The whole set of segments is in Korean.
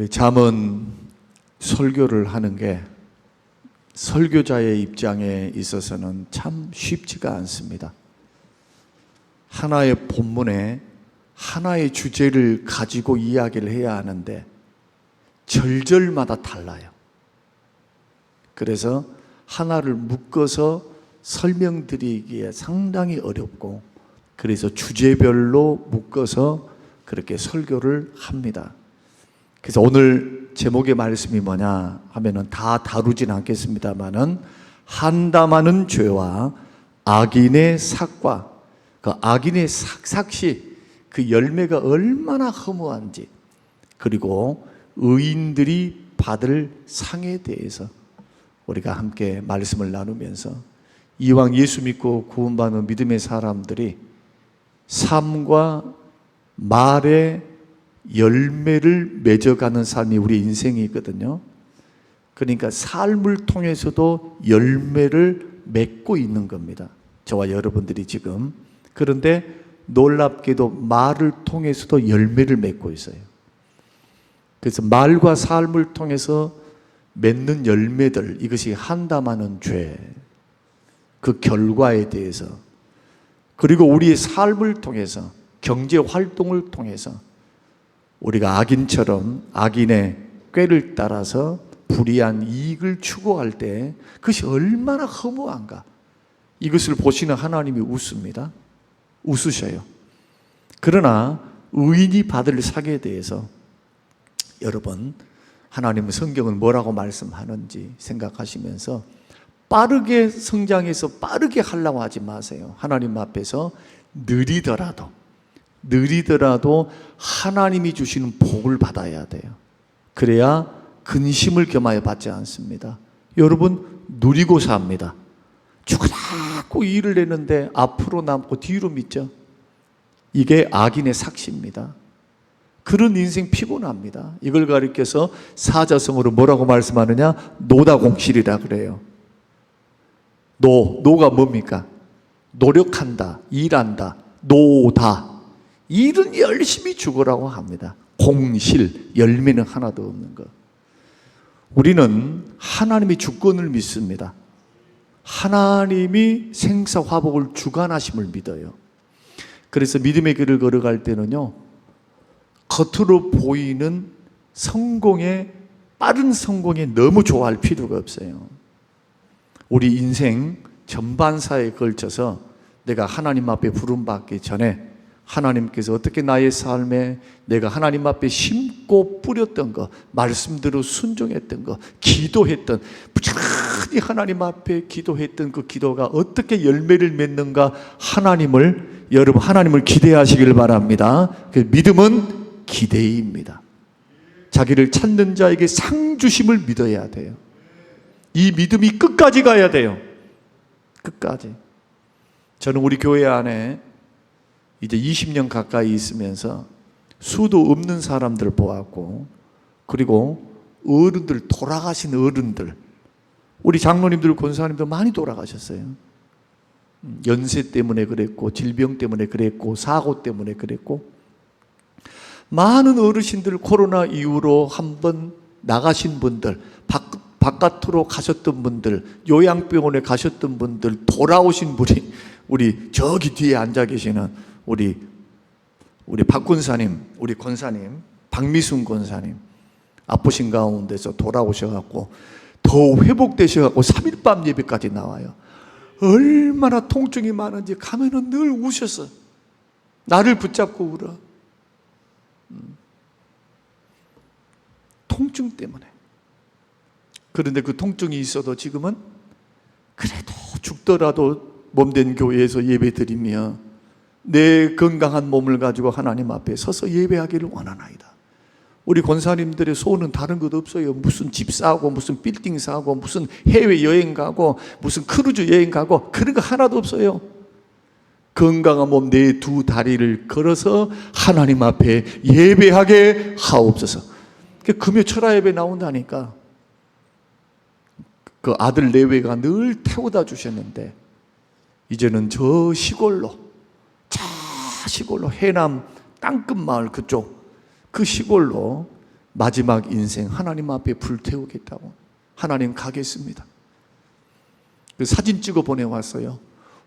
잠언 설교를 하는 게 설교자의 입장에 있어서는 참 쉽지가 않습니다. 하나의 본문에 하나의 주제를 가지고 이야기를 해야 하는데 절절마다 달라요. 그래서 하나를 묶어서 설명드리기에 상당히 어렵고, 그래서 주제별로 묶어서 그렇게 설교를 합니다. 그래서 오늘 제목의 말씀이 뭐냐 하면은 다 다루진 않겠습니다만은, 한담하는 죄와 악인의 삭과 그 악인의 삭시 그 열매가 얼마나 허무한지, 그리고 의인들이 받을 상에 대해서 우리가 함께 말씀을 나누면서, 이왕 예수 믿고 구원받는 믿음의 사람들이 삶과 말의 열매를 맺어가는 삶이 우리 인생이거든요. 그러니까 삶을 통해서도 열매를 맺고 있는 겁니다, 저와 여러분들이 지금. 그런데 놀랍게도 말을 통해서도 열매를 맺고 있어요. 그래서 말과 삶을 통해서 맺는 열매들, 이것이 한담하는 죄, 그 결과에 대해서, 그리고 우리의 삶을 통해서, 경제 활동을 통해서 우리가 악인처럼 악인의 꾀를 따라서 불의한 이익을 추구할 때 그것이 얼마나 허무한가, 이것을 보시는 하나님이 웃습니다. 웃으셔요. 그러나 의인이 받을 상에 대해서 여러분, 하나님은 성경은 뭐라고 말씀하는지 생각하시면서 빠르게 성장해서 빠르게 하려고 하지 마세요. 하나님 앞에서 느리더라도 하나님이 주시는 복을 받아야 돼요. 그래야 근심을 겸하여 받지 않습니다. 여러분, 누리고 삽니다. 죽어나고 일을 내는데 앞으로 남고 뒤로 미죠. 이게 악인의 삭시입니다. 그런 인생 피곤합니다. 이걸 가리켜서 사자성어로 뭐라고 말씀하느냐? 노다공실이라 그래요. 노가 뭡니까? 노력한다, 일한다, 노다. 일은 열심히 죽으라고 합니다. 공실, 열매는 하나도 없는 것. 우리는 하나님의 주권을 믿습니다. 하나님이 생사화복을 주관하심을 믿어요. 그래서 믿음의 길을 걸어갈 때는요, 겉으로 보이는 빠른 성공에 너무 좋아할 필요가 없어요. 우리 인생 전반사에 걸쳐서 내가 하나님 앞에 부름받기 전에 하나님께서 어떻게 나의 삶에 내가 하나님 앞에 심고 뿌렸던 거, 말씀대로 순종했던 거, 기도했던, 부지런히 하나님 앞에 기도했던 그 기도가 어떻게 열매를 맺는가, 여러분 하나님을 기대하시길 바랍니다. 그 믿음은 기대입니다. 자기를 찾는 자에게 상 주심을 믿어야 돼요. 이 믿음이 끝까지 가야 돼요. 끝까지. 저는 우리 교회 안에 이제 20년 가까이 있으면서 수도 없는 사람들 보았고, 그리고 어른들, 돌아가신 어른들, 우리 장로님들, 권사님들 많이 돌아가셨어요. 연세 때문에 그랬고, 질병 때문에 그랬고, 사고 때문에 그랬고, 많은 어르신들 코로나 이후로 한번 나가신 분들, 바깥으로 가셨던 분들, 요양병원에 가셨던 분들, 돌아오신 분이 우리 저기 뒤에 앉아 계시는 우리 박 권사님, 우리 권사님, 박미순 권사님, 아프신 가운데서 돌아오셔갖고 더 회복되셔갖고 3일 밤 예배까지 나와요. 얼마나 통증이 많은지 가면은 늘 우셨어. 나를 붙잡고 울어. 통증 때문에. 그런데 그 통증이 있어도 지금은 그래도 죽더라도 몸된 교회에서 예배드리며 내 건강한 몸을 가지고 하나님 앞에 서서 예배하기를 원하나이다. 우리 권사님들의 소원은 다른 것 없어요. 무슨 집 사고, 무슨 빌딩 사고, 무슨 해외여행 가고, 무슨 크루즈 여행 가고, 그런 거 하나도 없어요. 건강한 몸 내 두 다리를 걸어서 하나님 앞에 예배하게 하옵소서. 금요 철야 예배 나온다니까. 그 아들 내외가 늘 태워다 주셨는데, 이제는 저 시골로 해남 땅끝 마을 그쪽 그 시골로 마지막 인생 하나님 앞에 불태우겠다고. 하나님 가겠습니다. 그 사진 찍어 보내왔어요.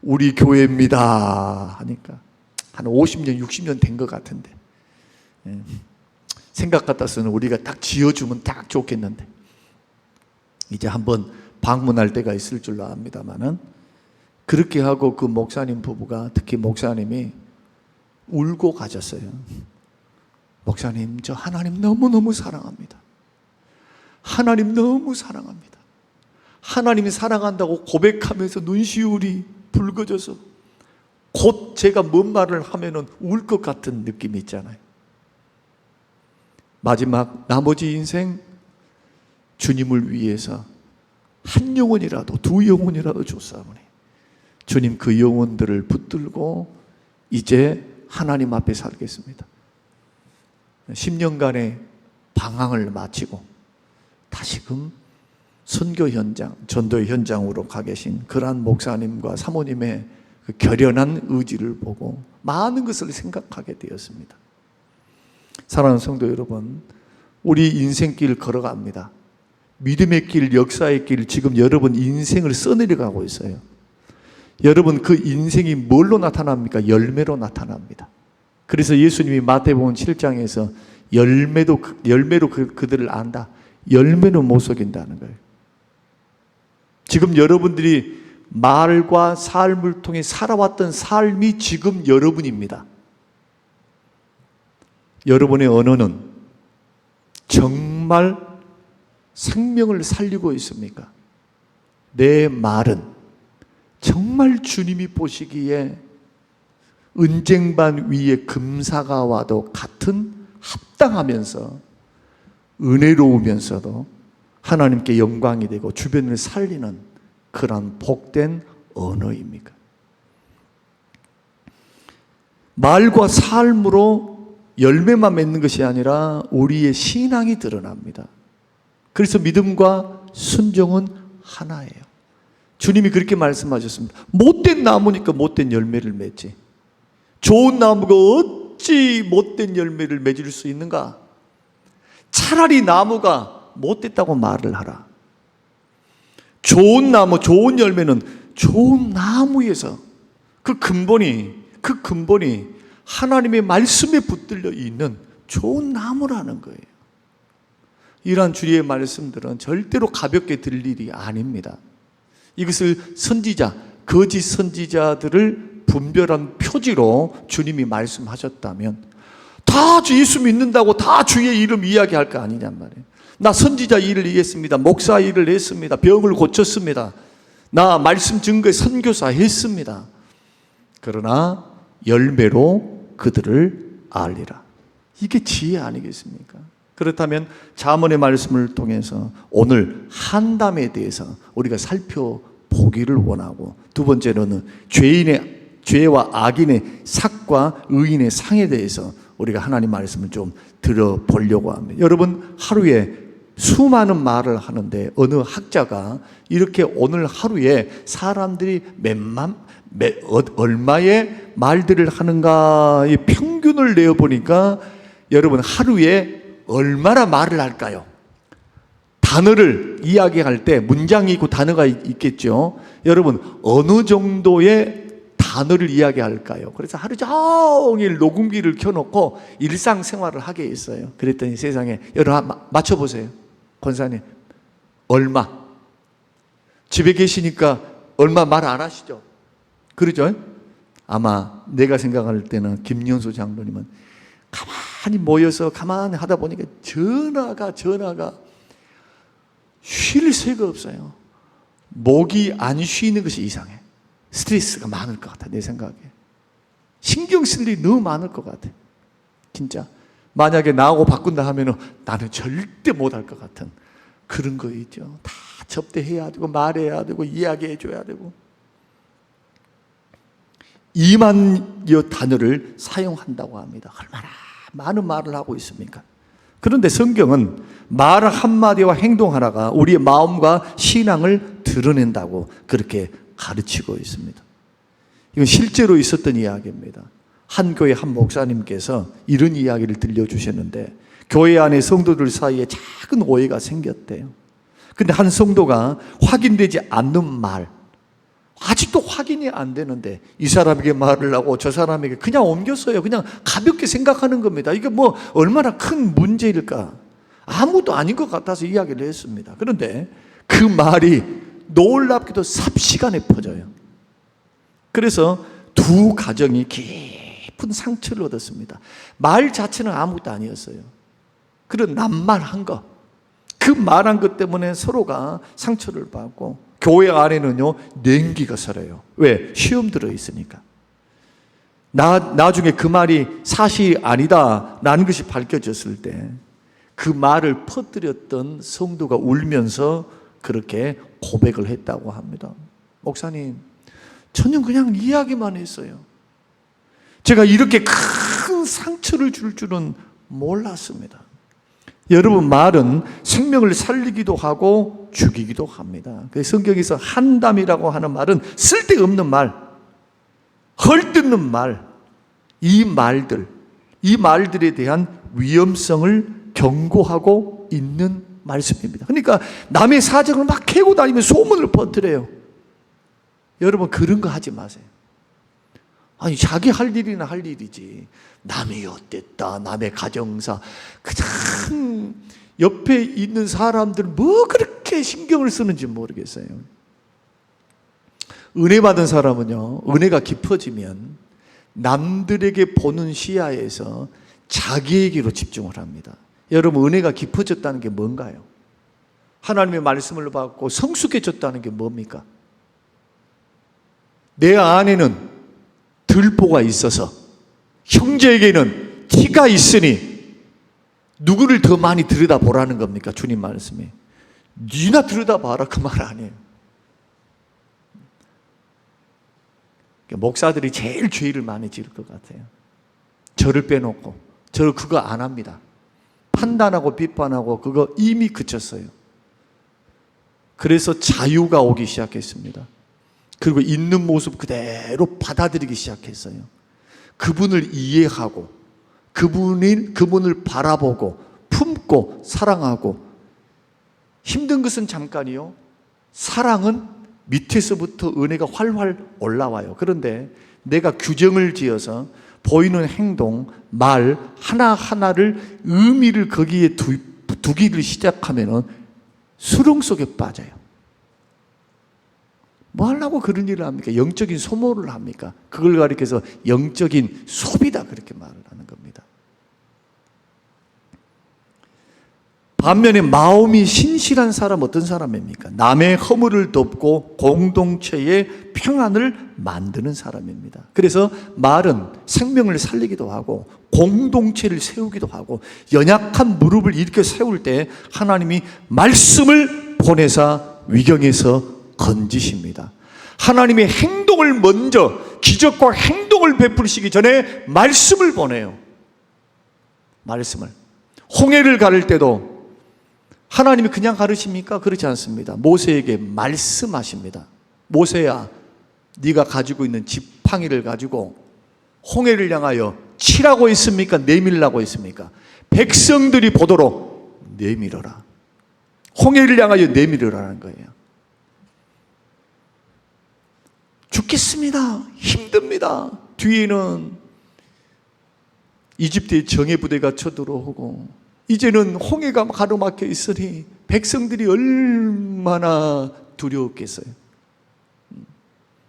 우리 교회입니다 하니까 한 50년 60년 된 것 같은데, 생각 같아서는 우리가 딱 지어주면 딱 좋겠는데, 이제 한번 방문할 때가 있을 줄로 압니다만은, 그렇게 하고 그 목사님 부부가, 특히 목사님이 울고 가셨어요. 목사님, 저 하나님 너무너무 사랑합니다. 하나님 너무 사랑합니다. 하나님이 사랑한다고 고백하면서 눈시울이 붉어져서 곧 제가 뭔 말을 하면은 울 것 같은 느낌이 있잖아요. 마지막 나머지 인생 주님을 위해서 한 영혼이라도, 두 영혼이라도 줬사오니 주님 그 영혼들을 붙들고 이제 하나님 앞에 살겠습니다. 10년간의 방황을 마치고 다시금 선교 현장, 전도 현장으로 가 계신 그러한 목사님과 사모님의 그 결연한 의지를 보고 많은 것을 생각하게 되었습니다. 사랑하는 성도 여러분, 우리 인생길 걸어갑니다. 믿음의 길, 역사의 길, 지금 여러분 인생을 써내려가고 있어요. 여러분 그 인생이 뭘로 나타납니까? 열매로 나타납니다. 그래서 예수님이 마태복음 7장에서 열매로 그들을 안다. 열매는 못 속인다는 거예요. 지금 여러분들이 말과 삶을 통해 살아왔던 삶이 지금 여러분입니다. 여러분의 언어는 정말 생명을 살리고 있습니까? 내 말은 정말 주님이 보시기에 은쟁반 위에 금사가 와도 같은 합당하면서 은혜로우면서도 하나님께 영광이 되고 주변을 살리는 그런 복된 언어입니까? 말과 삶으로 열매만 맺는 것이 아니라 우리의 신앙이 드러납니다. 그래서 믿음과 순종은 하나예요. 주님이 그렇게 말씀하셨습니다. 못된 나무니까 못된 열매를 맺지, 좋은 나무가 어찌 못된 열매를 맺을 수 있는가? 차라리 나무가 못됐다고 말을 하라. 좋은 나무, 좋은 열매는 좋은 나무에서 그 근본이 하나님의 말씀에 붙들려 있는 좋은 나무라는 거예요. 이러한 주의 말씀들은 절대로 가볍게 들을 일이 아닙니다. 이것을 선지자, 거짓 선지자들을 분별한 표지로 주님이 말씀하셨다면 다 예수 믿는다고 다 주의 이름 이야기할 거 아니냔 말이에요. 나 선지자 일을 했습니다. 목사 일을 했습니다. 병을 고쳤습니다. 나 말씀 증거에 선교사 했습니다. 그러나 열매로 그들을 알리라. 이게 지혜 아니겠습니까? 그렇다면 잠언의 말씀을 통해서 오늘 한담에 대해서 우리가 살펴보기를 원하고, 두 번째로는 죄와 악인의 삭과 의인의 상에 대해서 우리가 하나님 말씀을 좀 들어보려고 합니다. 여러분, 하루에 수많은 말을 하는데 어느 학자가 이렇게 오늘 하루에 사람들이 얼마의 말들을 하는가의 평균을 내어보니까 여러분 하루에 얼마나 말을 할까요? 단어를 이야기할 때 문장이 있고 단어가 있겠죠. 여러분 어느 정도의 단어를 이야기할까요? 그래서 하루 종일 녹음기를 켜놓고 일상생활을 하게 했어요. 그랬더니 세상에, 여러분 맞춰보세요. 권사님 얼마? 집에 계시니까 얼마 말 안 하시죠? 그러죠? 아마 내가 생각할 때는 김연소 장로님은 가만히 모여서 가만히 하다 보니까 전화가 쉴 새가 없어요. 목이 안 쉬는 것이 이상해. 스트레스가 많을 것 같아, 내 생각에. 신경 쓸 일이 너무 많을 것 같아. 진짜 만약에 나하고 바꾼다 하면은 나는 절대 못할 것 같은 그런 거 있죠. 다 접대해야 되고 말해야 되고 이야기해 줘야 되고 2만여 단어를 사용한다고 합니다. 얼마나 많은 말을 하고 있습니까? 그런데 성경은 말 한마디와 행동 하나가 우리의 마음과 신앙을 드러낸다고 그렇게 가르치고 있습니다. 이건 실제로 있었던 이야기입니다. 한 교회 한 목사님께서 이런 이야기를 들려주셨는데, 교회 안에 성도들 사이에 작은 오해가 생겼대요. 근데 한 성도가 확인되지 않는 말, 아직도 확인이 안 되는데 이 사람에게 말을 하고 저 사람에게 그냥 옮겼어요. 그냥 가볍게 생각하는 겁니다. 이게 뭐 얼마나 큰 문제일까? 아무도 아닌 것 같아서 이야기를 했습니다. 그런데 그 말이 놀랍게도 삽시간에 퍼져요. 그래서 두 가정이 깊은 상처를 얻었습니다. 말 자체는 아무것도 아니었어요. 그런 낱말한 것, 그 말한 것 때문에 서로가 상처를 받고 교회 안에는요 냉기가 서려요. 왜? 시험 들어있으니까. 나중에 그 말이 사실이 아니다라는 것이 밝혀졌을 때 그 말을 퍼뜨렸던 성도가 울면서 그렇게 고백을 했다고 합니다. 목사님, 저는 그냥 이야기만 했어요. 제가 이렇게 큰 상처를 줄 줄은 몰랐습니다. 여러분, 말은 생명을 살리기도 하고 죽이기도 합니다. 성경에서 한담이라고 하는 말은 쓸데없는 말, 헐뜯는 말, 이 말들에 대한 위험성을 경고하고 있는 말씀입니다. 그러니까 남의 사정을 막 캐고 다니면 소문을 퍼뜨려요. 여러분, 그런 거 하지 마세요. 아니, 자기 할 일이나 할 일이지. 남이 어땠다, 남의 가정사, 그냥 옆에 있는 사람들 뭐 그렇게 신경을 쓰는지 모르겠어요. 은혜 받은 사람은요, 은혜가 깊어지면 남들에게 보는 시야에서 자기에게로 집중을 합니다. 여러분, 은혜가 깊어졌다는 게 뭔가요? 하나님의 말씀을 받고 성숙해졌다는 게 뭡니까? 내 안에는 들보가 있어서 형제에게는 티가 있으니 누구를 더 많이 들여다보라는 겁니까? 주님 말씀이. 니나 들여다봐라, 그 말 아니에요. 목사들이 제일 죄를 많이 지을 것 같아요. 저를 빼놓고. 저 그거 안 합니다. 판단하고 비판하고 그거 이미 그쳤어요. 그래서 자유가 오기 시작했습니다. 그리고 있는 모습 그대로 받아들이기 시작했어요. 그분을 이해하고 그분을 바라보고 품고 사랑하고. 힘든 것은 잠깐이요, 사랑은 밑에서부터 은혜가 활활 올라와요. 그런데 내가 규정을 지어서 보이는 행동, 말 하나하나를 의미를 거기에 두기를 시작하면은 수렁 속에 빠져요. 뭐 하려고 그런 일을 합니까? 영적인 소모를 합니까? 그걸 가리켜서 영적인 소비다, 그렇게 말을 하는 겁니다. 반면에 마음이 신실한 사람, 어떤 사람입니까? 남의 허물을 덮고 공동체의 평안을 만드는 사람입니다. 그래서 말은 생명을 살리기도 하고 공동체를 세우기도 하고 연약한 무릎을 일으켜 세울 때 하나님이 말씀을 보내사 위경에서 건지십니다. 하나님의 행동을 먼저, 기적과 행동을 베풀시기 전에 말씀을 보내요. 말씀을. 홍해를 가를 때도 하나님이 그냥 가르십니까? 그렇지 않습니다. 모세에게 말씀하십니다. 모세야, 네가 가지고 있는 지팡이를 가지고 홍해를 향하여 치라고 했습니까? 내밀라고 했습니까? 백성들이 보도록 내밀어라. 홍해를 향하여 내밀으라는 거예요. 죽겠습니다. 힘듭니다. 뒤에는 이집트의 정예 부대가 쳐들어오고 이제는 홍해가 가로막혀 있으니 백성들이 얼마나 두려웠겠어요.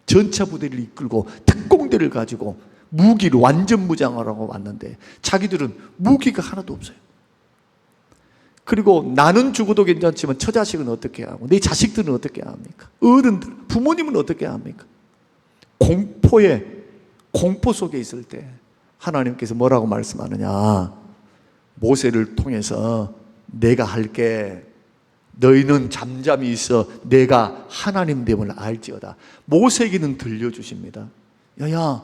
전차 부대를 이끌고 특공대를 가지고 무기를 완전 무장하라고 왔는데 자기들은 무기가 하나도 없어요. 그리고 나는 죽어도 괜찮지만 처자식은 어떻게 하고 내 자식들은 어떻게 합니까? 어른들, 부모님은 어떻게 합니까? 공포 속에 있을 때 하나님께서 뭐라고 말씀하느냐? 모세를 통해서 내가 할게. 너희는 잠잠히 있어. 내가 하나님 됨을 알지어다. 모세에게는 들려주십니다. 야야,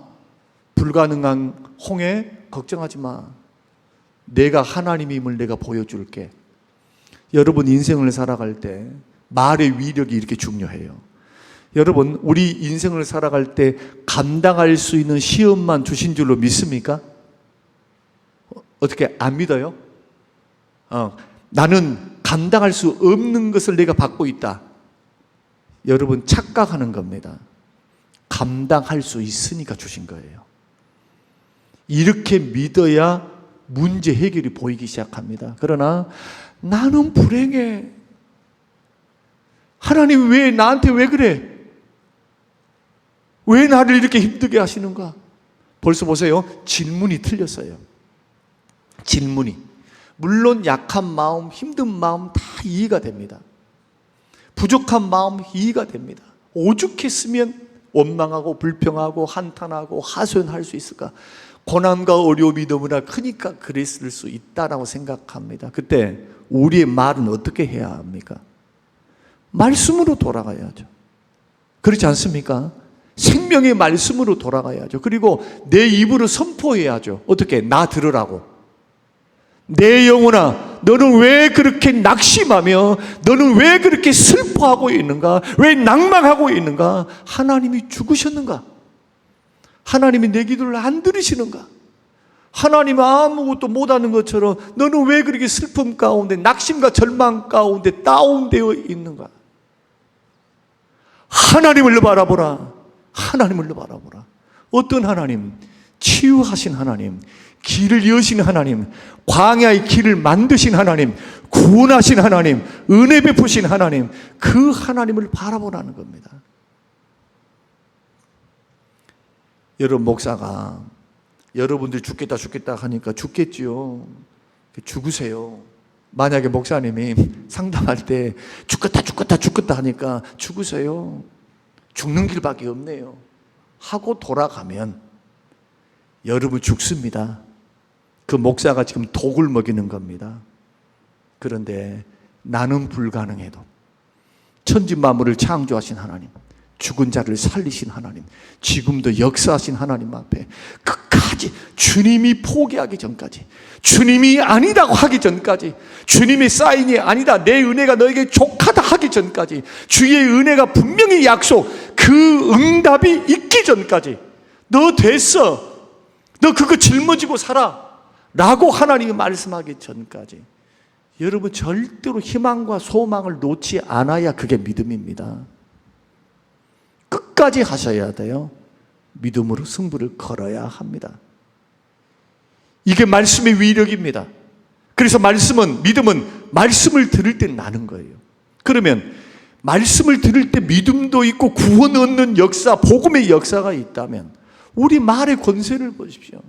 불가능한 홍해 걱정하지 마. 내가 하나님임을 내가 보여줄게. 여러분, 인생을 살아갈 때 말의 위력이 이렇게 중요해요. 여러분, 우리 인생을 살아갈 때 감당할 수 있는 시험만 주신 줄로 믿습니까? 어떻게 안 믿어요? 나는 감당할 수 없는 것을 내가 받고 있다. 여러분 착각하는 겁니다. 감당할 수 있으니까 주신 거예요. 이렇게 믿어야 문제 해결이 보이기 시작합니다. 그러나 나는 불행해. 하나님 왜 나한테 왜 그래? 왜 나를 이렇게 힘들게 하시는가? 벌써 보세요. 질문이 틀렸어요. 질문이. 물론 약한 마음, 힘든 마음 다 이해가 됩니다. 부족한 마음 이해가 됩니다. 오죽했으면 원망하고 불평하고 한탄하고 하소연할 수 있을까? 고난과 어려움이 너무나 크니까 그랬을 수 있다라고 생각합니다. 그때 우리의 말은 어떻게 해야 합니까? 말씀으로 돌아가야죠. 그렇지 않습니까? 생명의 말씀으로 돌아가야죠. 그리고 내 입으로 선포해야죠. 어떻게? 나 들으라고. 내 영혼아, 너는 왜 그렇게 낙심하며 너는 왜 그렇게 슬퍼하고 있는가? 왜 낭망하고 있는가? 하나님이 죽으셨는가? 하나님이 내 기도를 안 들으시는가? 하나님 아무것도 못하는 것처럼 너는 왜 그렇게 슬픔 가운데 낙심과 절망 가운데 다운되어 있는가? 하나님을 바라보라. 하나님을 바라보라. 어떤 하나님? 치유하신 하나님, 길을 여신 하나님, 광야의 길을 만드신 하나님, 구원하신 하나님, 은혜 베푸신 하나님, 그 하나님을 바라보라는 겁니다. 여러분, 목사가 여러분들 죽겠다 하니까 죽겠지요. 죽으세요. 만약에 목사님이 상담할 때 죽겠다 하니까 죽으세요. 죽는 길밖에 없네요 하고 돌아가면 여러분 죽습니다. 그 목사가 지금 독을 먹이는 겁니다. 그런데 나는 불가능해도 천지만물을 창조하신 하나님, 죽은 자를 살리신 하나님, 지금도 역사하신 하나님 앞에 끝까지 주님이 포기하기 전까지, 주님이 아니라고 하기 전까지, 주님의 사인이 아니다, 내 은혜가 너에게 족하다 하기 전까지, 주의 은혜가 분명히 약속, 그 응답이 있기 전까지, 너 됐어, 너 그거 짊어지고 살아 라고 하나님이 말씀하기 전까지 여러분 절대로 희망과 소망을 놓지 않아야 그게 믿음입니다. 끝까지 하셔야 돼요. 믿음으로 승부를 걸어야 합니다. 이게 말씀의 위력입니다. 그래서 믿음은 말씀을 들을 때 나는 거예요. 그러면 말씀을 들을 때 믿음도 있고 구원 얻는 역사, 복음의 역사가 있다면 우리 말의 권세를 보십시오.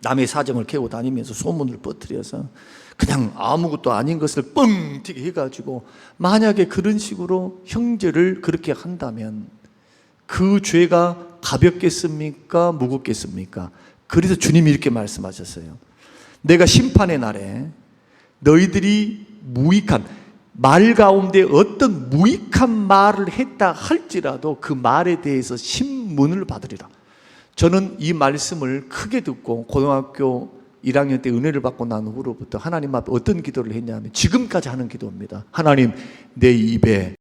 남의 사정을 캐고 다니면서 소문을 퍼뜨려서 그냥 아무것도 아닌 것을 뻥튀기 해가지고 만약에 그런 식으로 형제를 그렇게 한다면 그 죄가 가볍겠습니까? 무겁겠습니까? 그래서 주님이 이렇게 말씀하셨어요. 내가 심판의 날에 너희들이 무익한 말 가운데 어떤 무익한 말을 했다 할지라도 그 말에 대해서 신문을 받으리라. 저는 이 말씀을 크게 듣고 고등학교 1학년 때 은혜를 받고 난 후로부터 하나님 앞에 어떤 기도를 했냐면 지금까지 하는 기도입니다. 하나님, 내 입에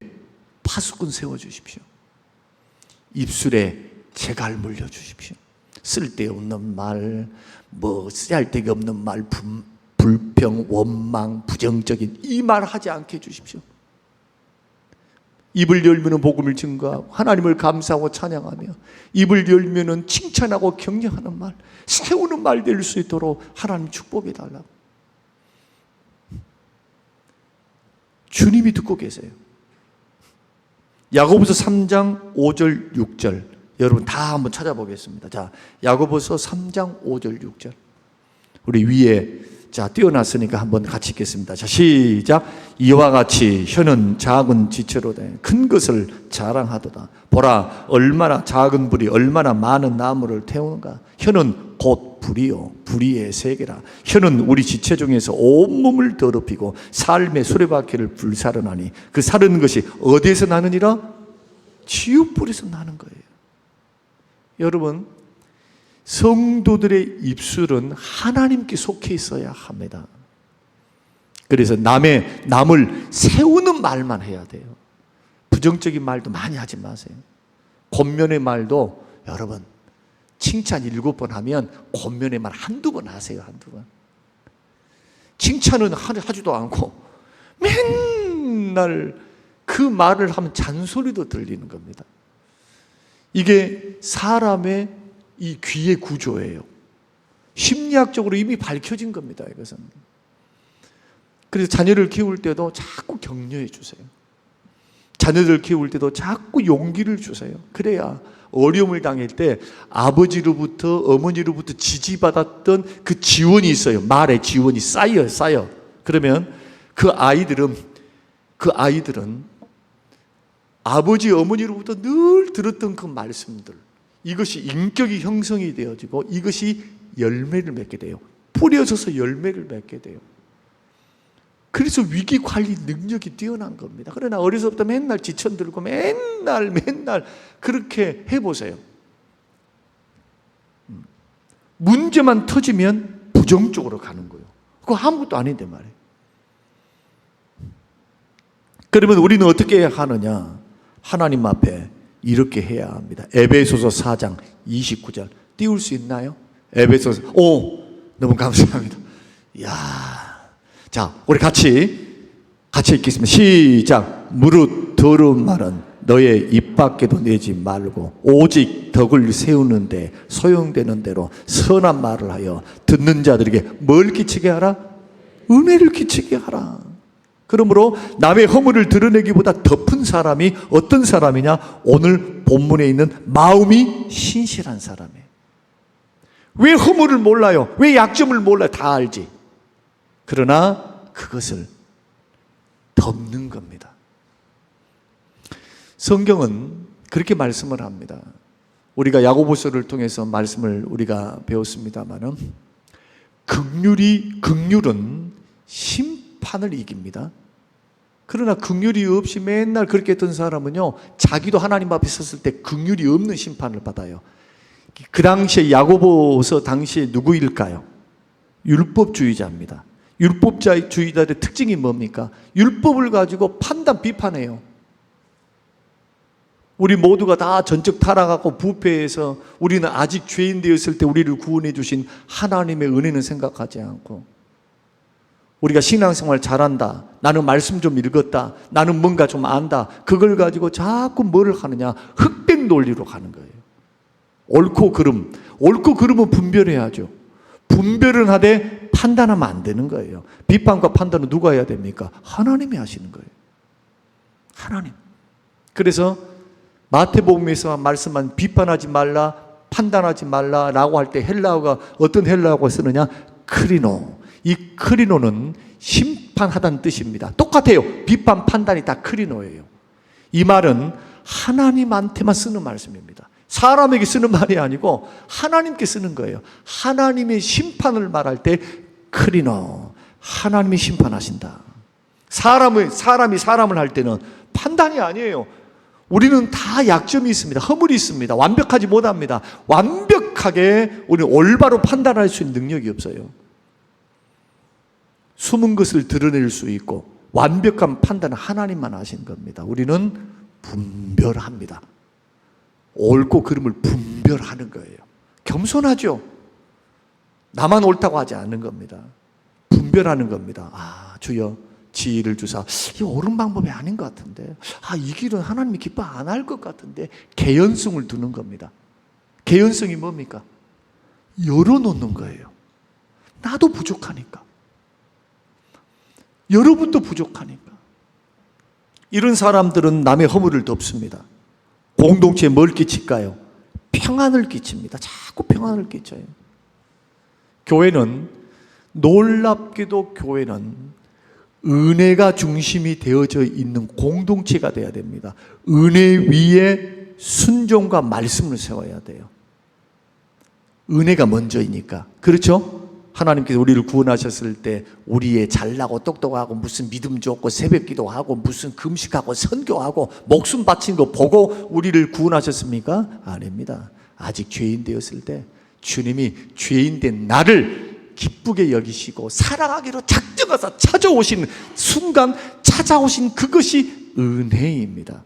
파수꾼 세워주십시오. 입술에 재갈 물려주십시오. 쓸데없는 말, 쓰잘데기 없는 말, 불평, 원망, 부정적인 이 말 하지 않게 해주십시오. 입을 열면 복음을 증거하고 하나님을 감사하고 찬양하며 입을 열면 칭찬하고 격려하는 말, 세우는 말 될 수 있도록 하나님 축복해 달라고. 주님이 듣고 계세요. 야고보서 3장 5절 6절 여러분 다 한번 찾아보겠습니다. 자, 야고보서 3장 5절 6절 우리 위에 자 띄워놨으니까 한번 같이 읽겠습니다. 자, 시작. 이와 같이 혀는 작은 지체로 된 큰 것을 자랑하도다. 보라, 얼마나 작은 불이 얼마나 많은 나무를 태우는가. 혀는 곧 불이요 불의의 세계라. 혀는 우리 지체 중에서 온몸을 더럽히고 삶의 수레바퀴를 불사르나니 그 사르는 것이 어디에서 나느니라? 지옥불에서 나는 거예요. 여러분, 성도들의 입술은 하나님께 속해 있어야 합니다. 그래서 남을 세우는 말만 해야 돼요. 부정적인 말도 많이 하지 마세요. 권면의 말도 여러분 칭찬 7번 하면 권면의 말 한두 번 하세요. 한두 번. 칭찬은 하지도 않고 맨날 그 말을 하면 잔소리도 들리는 겁니다. 이게 사람의 이 귀의 구조예요. 심리학적으로 이미 밝혀진 겁니다. 이것은. 그래서 자녀를 키울 때도 자꾸 격려해 주세요. 자녀들 키울 때도 자꾸 용기를 주세요. 그래야 어려움을 당할 때 아버지로부터 어머니로부터 지지받았던 그 지원이 있어요. 말의 지원이 쌓여. 그러면 그 아이들은 아버지 어머니로부터 늘 들었던 그 말씀들, 이것이 인격이 형성이 되어지고 이것이 열매를 맺게 돼요. 뿌려져서 열매를 맺게 돼요. 그래서 위기 관리 능력이 뛰어난 겁니다. 그러나 어려서부터 맨날 지천들고 맨날 그렇게 해보세요. 문제만 터지면 부정적으로 가는 거예요. 그거 아무것도 아닌데 말이에요. 그러면 우리는 어떻게 해야 하느냐? 하나님 앞에 이렇게 해야 합니다. 에베소서 4장 29절 띄울 수 있나요? 에베소서. 너무 감사합니다. 이야. 자, 우리 같이 읽겠습니다. 시작. 무릇 더러운 말은 너의 입 밖에도 내지 말고 오직 덕을 세우는데 소용되는 대로 선한 말을 하여 듣는 자들에게 뭘 끼치게 하라? 은혜를 끼치게 하라. 그러므로 남의 허물을 드러내기보다 덮은 사람이 어떤 사람이냐? 오늘 본문에 있는 마음이 신실한 사람이에요. 왜 허물을 몰라요? 왜 약점을 몰라요? 다 알지. 그러나 그것을 덮는 겁니다. 성경은 그렇게 말씀을 합니다. 우리가 야고보서를 통해서 말씀을 우리가 배웠습니다마는 긍휼은 심판을 이깁니다. 그러나 긍휼이 없이 맨날 그렇게 했던 사람은요, 자기도 하나님 앞에 섰을 때 긍휼이 없는 심판을 받아요. 그 당시에 야고보서 당시에 누구일까요? 율법주의자입니다. 율법주의자들의 특징이 뭡니까? 율법을 가지고 비판해요. 우리 모두가 다 전적 타락하고 부패해서 우리는 아직 죄인 되었을 때 우리를 구원해 주신 하나님의 은혜는 생각하지 않고, 우리가 신앙생활 잘한다, 나는 말씀 좀 읽었다, 나는 뭔가 좀 안다, 그걸 가지고 자꾸 뭐를 하느냐? 흑백 논리로 가는 거예요. 옳고 그름은 분별해야죠. 분별은 하되 판단하면 안 되는 거예요. 비판과 판단은 누가 해야 됩니까? 하나님이 하시는 거예요. 하나님. 그래서 마태복음에서 말씀한 비판하지 말라, 판단하지 말라라고 할 때 헬라어가 어떤 헬라어가 쓰느냐? 크리노. 이 크리노는 심판하다는 뜻입니다. 똑같아요. 비판, 판단이 다 크리노예요. 이 말은 하나님한테만 쓰는 말씀입니다. 사람에게 쓰는 말이 아니고 하나님께 쓰는 거예요. 하나님의 심판을 말할 때 크리노, 하나님이 심판하신다. 사람이 사람을 할 때는 판단이 아니에요. 우리는 다 약점이 있습니다. 허물이 있습니다. 완벽하지 못합니다. 완벽하게 우리는 올바로 판단할 수 있는 능력이 없어요. 숨은 것을 드러낼 수 있고 완벽한 판단은 하나님만 하신 겁니다. 우리는 분별합니다. 옳고 그름을 분별하는 거예요. 겸손하죠. 나만 옳다고 하지 않는 겁니다. 분별하는 겁니다. 주여 지혜를 주사, 이 옳은 방법이 아닌 것 같은데, 이 길은 하나님이 기뻐 안 할 것 같은데, 개연성을 두는 겁니다. 개연성이 뭡니까? 열어놓는 거예요. 나도 부족하니까, 여러분도 부족하니까. 이런 사람들은 남의 허물을 덮습니다. 공동체에 뭘 끼칠까요? 평안을 끼칩니다. 자꾸 평안을 끼쳐요. 놀랍게도 교회는 은혜가 중심이 되어져 있는 공동체가 되어야 됩니다. 은혜 위에 순종과 말씀을 세워야 돼요. 은혜가 먼저이니까. 그렇죠? 하나님께서 우리를 구원하셨을 때 우리의 잘나고 똑똑하고 무슨 믿음 좋고 새벽기도하고 무슨 금식하고 선교하고 목숨 바친 거 보고 우리를 구원하셨습니까? 아닙니다. 아직 죄인 되었을 때 주님이 죄인 된 나를 기쁘게 여기시고 사랑하기로 작정하사 찾아오신 순간 찾아오신 그것이 은혜입니다.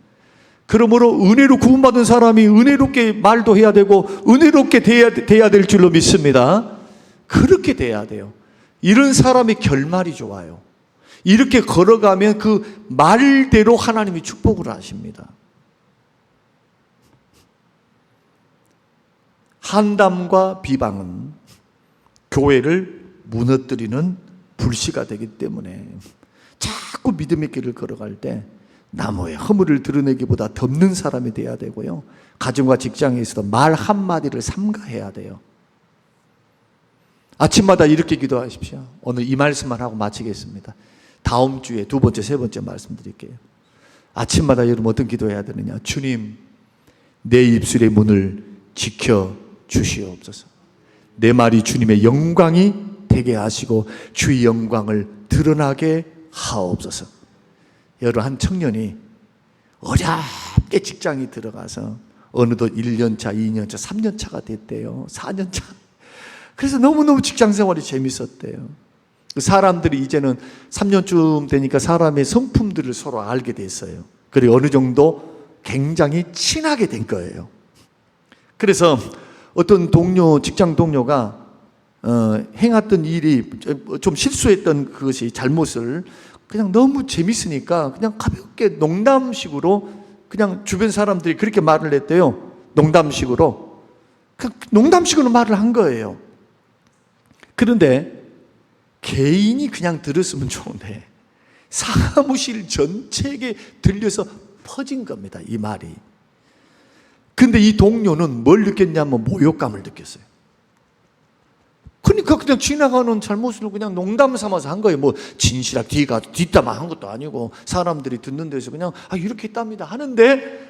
그러므로 은혜로 구원받은 사람이 은혜롭게 말도 해야 되고 은혜롭게 돼야 될 줄로 믿습니다. 그렇게 돼야 돼요. 이런 사람의 결말이 좋아요. 이렇게 걸어가면 그 말대로 하나님이 축복을 하십니다. 한담과 비방은 교회를 무너뜨리는 불씨가 되기 때문에 자꾸 믿음의 길을 걸어갈 때 나무에 허물을 드러내기보다 덮는 사람이 돼야 되고요. 가정과 직장에 있어서 말 한마디를 삼가해야 돼요. 아침마다 이렇게 기도하십시오. 오늘 이 말씀만 하고 마치겠습니다. 다음 주에 두 번째, 세 번째 말씀드릴게요. 아침마다 여러분 어떤 기도해야 되느냐? 주님, 내 입술의 문을 지켜 주시옵소서. 내 말이 주님의 영광이 되게 하시고 주의 영광을 드러나게 하옵소서. 여러분, 한 청년이 어렵게 직장에 들어가서 어느덧 1년차, 2년차, 3년차가 됐대요. 4년차. 그래서 너무너무 직장 생활이 재밌었대요. 사람들이 이제는 3년쯤 되니까 사람의 성품들을 서로 알게 됐어요. 그리고 어느 정도 굉장히 친하게 된 거예요. 그래서 어떤 동료, 직장 동료가 행했던 일이 좀 실수했던 그것이 잘못을 그냥 너무 재밌으니까 그냥 가볍게 농담식으로 그냥 주변 사람들이 그렇게 말을 했대요. 농담식으로. 그냥 농담식으로 말을 한 거예요. 그런데 개인이 그냥 들었으면 좋은데 사무실 전체에게 들려서 퍼진 겁니다, 이 말이. 근데 이 동료는 뭘 느꼈냐면 모욕감을 느꼈어요. 그러니까 그냥 지나가는 잘못을 그냥 농담 삼아서 한 거예요. 뭐 진실하게 뒷담화 한 것도 아니고 사람들이 듣는 데서 그냥 이렇게 했답니다 하는데,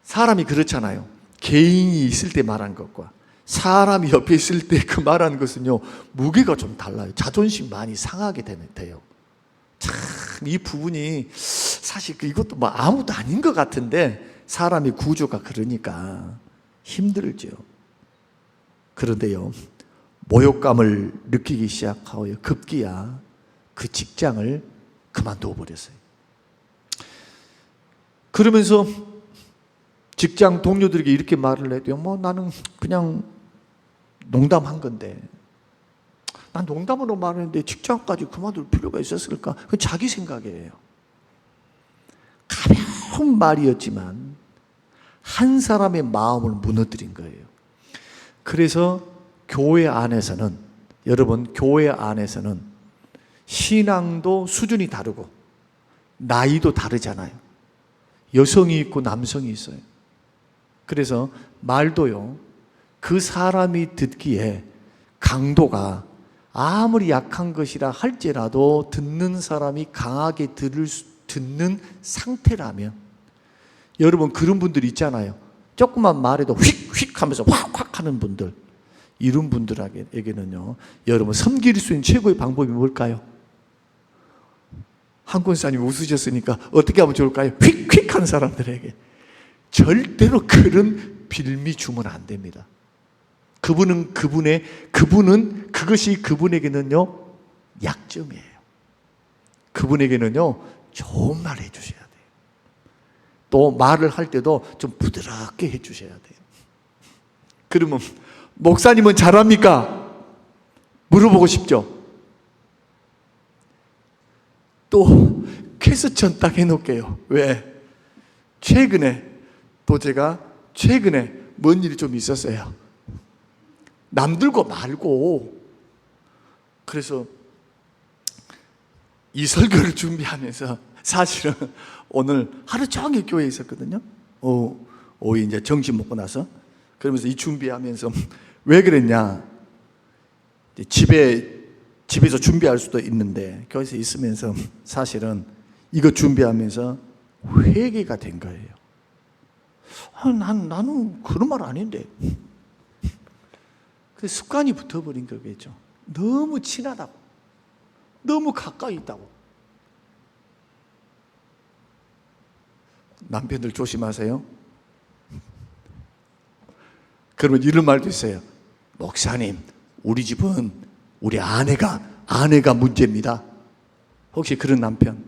사람이 그렇잖아요. 개인이 있을 때 말한 것과 사람이 옆에 있을 때 그 말하는 것은요, 무게가 좀 달라요. 자존심 많이 상하게 돼요. 참, 이 부분이 사실 이것도 뭐 아무도 아닌 것 같은데 사람의 구조가 그러니까 힘들죠. 그런데요, 모욕감을 느끼기 시작하고 급기야 그 직장을 그만둬 버렸어요. 그러면서 직장 동료들에게 이렇게 말을 해도요, 뭐 나는 그냥 농담한 건데, 난 농담으로 말했는데 직장까지 그만둘 필요가 있었을까? 그건 자기 생각이에요. 가벼운 말이었지만 한 사람의 마음을 무너뜨린 거예요. 그래서 교회 안에서는, 여러분, 교회 안에서는 신앙도 수준이 다르고 나이도 다르잖아요. 여성이 있고 남성이 있어요. 그래서 말도요, 그 사람이 듣기에 강도가 아무리 약한 것이라 할지라도 듣는 사람이 강하게 듣는 상태라면, 여러분 그런 분들 있잖아요. 조금만 말해도 휙휙 하면서 확확 하는 분들, 이런 분들에게는요, 여러분 섬길 수 있는 최고의 방법이 뭘까요? 한 권사님 웃으셨으니까 어떻게 하면 좋을까요? 휙휙 하는 사람들에게 절대로 그런 빌미 주면 안 됩니다. 그분은 그것이 그분에게는요 약점이에요. 그분에게는요 좋은 말 해주셔야 돼요. 또 말을 할 때도 좀 부드럽게 해주셔야 돼요. 그러면 목사님은 잘합니까? 물어보고 싶죠. 또 퀘스천 딱 해놓을게요. 왜? 최근에 뭔 일이 좀 있었어요. 남들과 말고. 그래서 이 설교를 준비하면서 사실은 오늘 하루 종일 교회에 있었거든요. 오후 이제 점심 먹고 나서. 그러면서 이 준비하면서 왜 그랬냐? 집에서 준비할 수도 있는데 교회에서 있으면서 사실은 이거 준비하면서 회개가 된 거예요. 나는 그런 말 아닌데. 그 습관이 붙어버린 거겠죠. 너무 친하다고, 너무 가까이 있다고. 남편들 조심하세요. 그러면 이런 말도 있어요. 목사님, 우리 집은 우리 아내가 문제입니다. 혹시 그런 남편?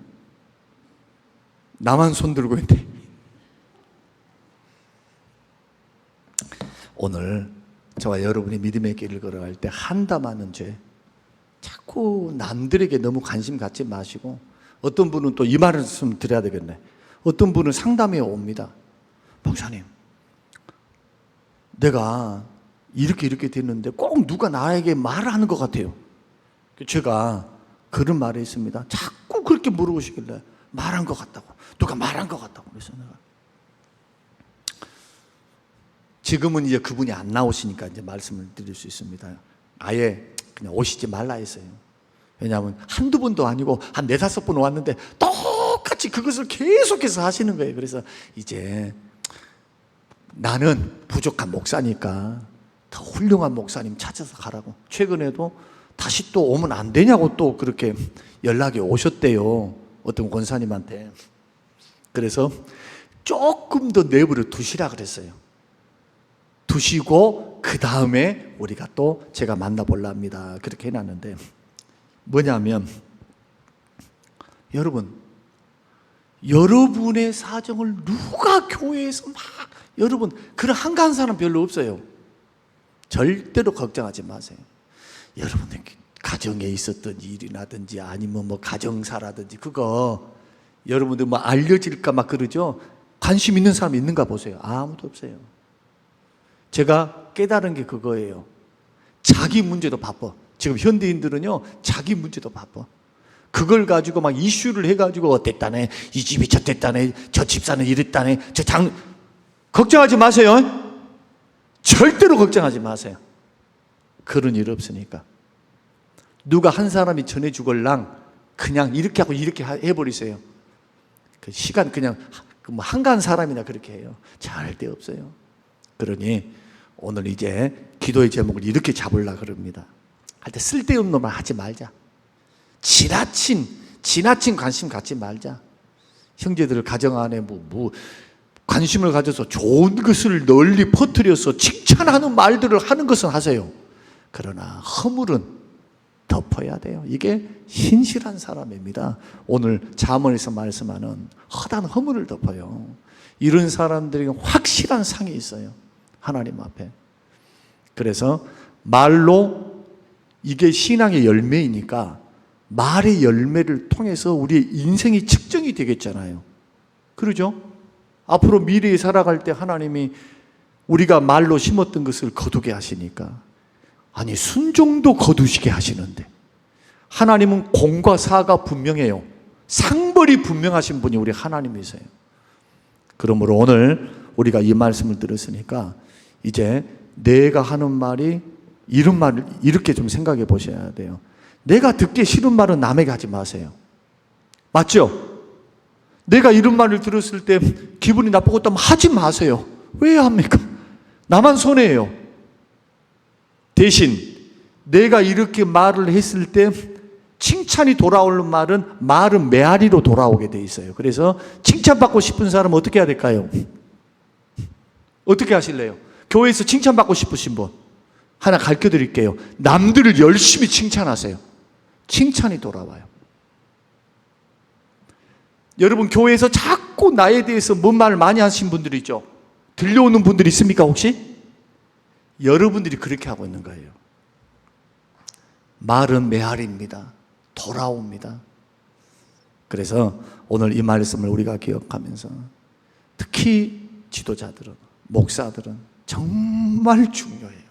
나만 손 들고 있는데. 오늘 저와 여러분이 믿음의 길을 걸어갈 때 한담하는 죄, 자꾸 남들에게 너무 관심 갖지 마시고, 어떤 분은 또 이 말씀 드려야 되겠네. 어떤 분은 상담에 옵니다. 목사님, 내가 이렇게 됐는데 꼭 누가 나에게 말을 하는 것 같아요. 제가 그런 말이 있습니다. 자꾸 그렇게 물어보시길래 말한 것 같다고, 누가 말한 것 같다고 그래서 내가 지금은 이제 그분이 안 나오시니까 이제 말씀을 드릴 수 있습니다. 아예 그냥 오시지 말라 했어요. 왜냐하면 한두 번도 아니고 한 4-5번 왔는데 똑같이 그것을 계속해서 하시는 거예요. 그래서 이제 나는 부족한 목사니까 더 훌륭한 목사님 찾아서 가라고. 최근에도 다시 또 오면 안 되냐고 또 그렇게 연락이 오셨대요. 어떤 권사님한테. 그래서 조금 더 내버려 두시라 그랬어요. 두시고 그 다음에 우리가 또 제가 만나볼라 합니다. 그렇게 해놨는데 뭐냐면, 여러분의 사정을 누가 교회에서 막, 여러분 그런 한가한 사람 별로 없어요. 절대로 걱정하지 마세요. 여러분의 가정에 있었던 일이라든지 아니면 뭐 가정사라든지 그거 여러분들 뭐 알려질까 막 그러죠. 관심 있는 사람 있는가 보세요. 아무도 없어요. 제가 깨달은 게 그거예요. 자기 문제도 바빠. 지금 현대인들은요, 자기 문제도 바빠. 그걸 가지고 막 이슈를 해가지고 어땠다네, 이 집이 저랬다네, 저 집사는 이랬다네, 걱정하지 마세요. 절대로 걱정하지 마세요. 그런 일 없으니까. 누가 한 사람이 전해 죽을랑 그냥 이렇게 하고 이렇게 해버리세요. 그 시간 그냥 뭐 한가한 사람이나 그렇게 해요. 절대 없어요. 그러니 오늘 이제 기도의 제목을 이렇게 잡으려고 그럽니다. 할 때 쓸데없는 말 하지 말자. 지나친 관심 갖지 말자. 형제들 가정 안에 관심을 가져서 좋은 것을 널리 퍼뜨려서 칭찬하는 말들을 하는 것은 하세요. 그러나 허물은 덮어야 돼요. 이게 신실한 사람입니다. 오늘 잠언에서 말씀하는 허다한 허물을 덮어요. 이런 사람들에게 확실한 상이 있어요. 하나님 앞에. 그래서 말로, 이게 신앙의 열매이니까 말의 열매를 통해서 우리의 인생이 측정이 되겠잖아요. 그러죠? 앞으로 미래에 살아갈 때 하나님이 우리가 말로 심었던 것을 거두게 하시니까, 아니 순종도 거두시게 하시는데, 하나님은 공과 사가 분명해요. 상벌이 분명하신 분이 우리 하나님이세요. 그러므로 오늘 우리가 이 말씀을 들었으니까 이제 내가 하는 말이, 이런 말을 이렇게 좀 생각해 보셔야 돼요. 내가 듣기 싫은 말은 남에게 하지 마세요. 맞죠? 내가 이런 말을 들었을 때 기분이 나쁘고 있다면 하지 마세요. 왜 합니까? 나만 손해예요. 대신 내가 이렇게 말을 했을 때 칭찬이 돌아오는 말은 메아리로 돌아오게 돼 있어요. 그래서 칭찬받고 싶은 사람은 어떻게 해야 될까요? 어떻게 하실래요? 교회에서 칭찬받고 싶으신 분 하나 가르쳐 드릴게요. 남들을 열심히 칭찬하세요. 칭찬이 돌아와요. 여러분 교회에서 자꾸 나에 대해서 뭔 말을 많이 하신 분들이 있죠. 들려오는 분들이 있습니까 혹시? 여러분들이 그렇게 하고 있는 거예요. 말은 메아리입니다. 돌아옵니다. 그래서 오늘 이 말씀을 우리가 기억하면서 특히 지도자들은, 목사들은 정말 중요해요.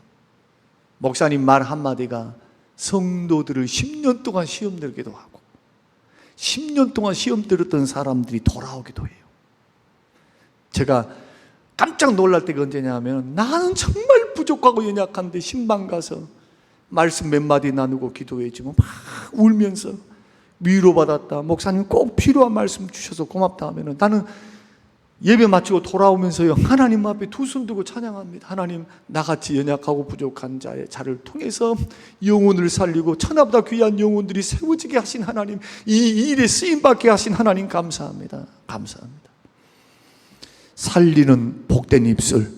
목사님 말 한마디가 성도들을 10년 동안 시험 들기도 하고 10년 동안 시험 들었던 사람들이 돌아오기도 해요. 제가 깜짝 놀랄 때가 언제냐면, 나는 정말 부족하고 연약한데 신방 가서 말씀 몇 마디 나누고 기도해주면 막 울면서 위로받았다, 목사님 꼭 필요한 말씀 주셔서 고맙다 하면은 나는 예배 마치고 돌아오면서요, 하나님 앞에 두 손 들고 찬양합니다. 하나님, 나같이 연약하고 부족한 자를 통해서 영혼을 살리고 천하보다 귀한 영혼들이 세워지게 하신 하나님, 이 일에 쓰임받게 하신 하나님 감사합니다. 감사합니다. 살리는 복된 입술,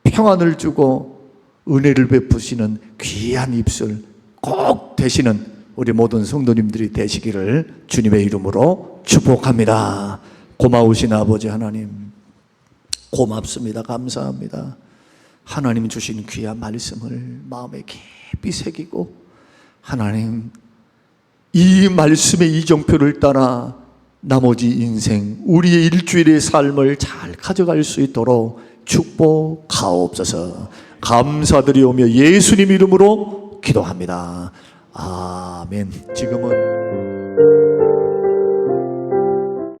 평안을 주고 은혜를 베푸시는 귀한 입술 꼭 되시는 우리 모든 성도님들이 되시기를 주님의 이름으로 축복합니다. 고마우신 아버지 하나님, 고맙습니다. 감사합니다. 하나님 주신 귀한 말씀을 마음에 깊이 새기고 하나님 이 말씀의 이정표를 따라 나머지 인생, 우리의 일주일의 삶을 잘 가져갈 수 있도록 축복하옵소서. 감사드리오며 예수님 이름으로 기도합니다. 아멘. 지금은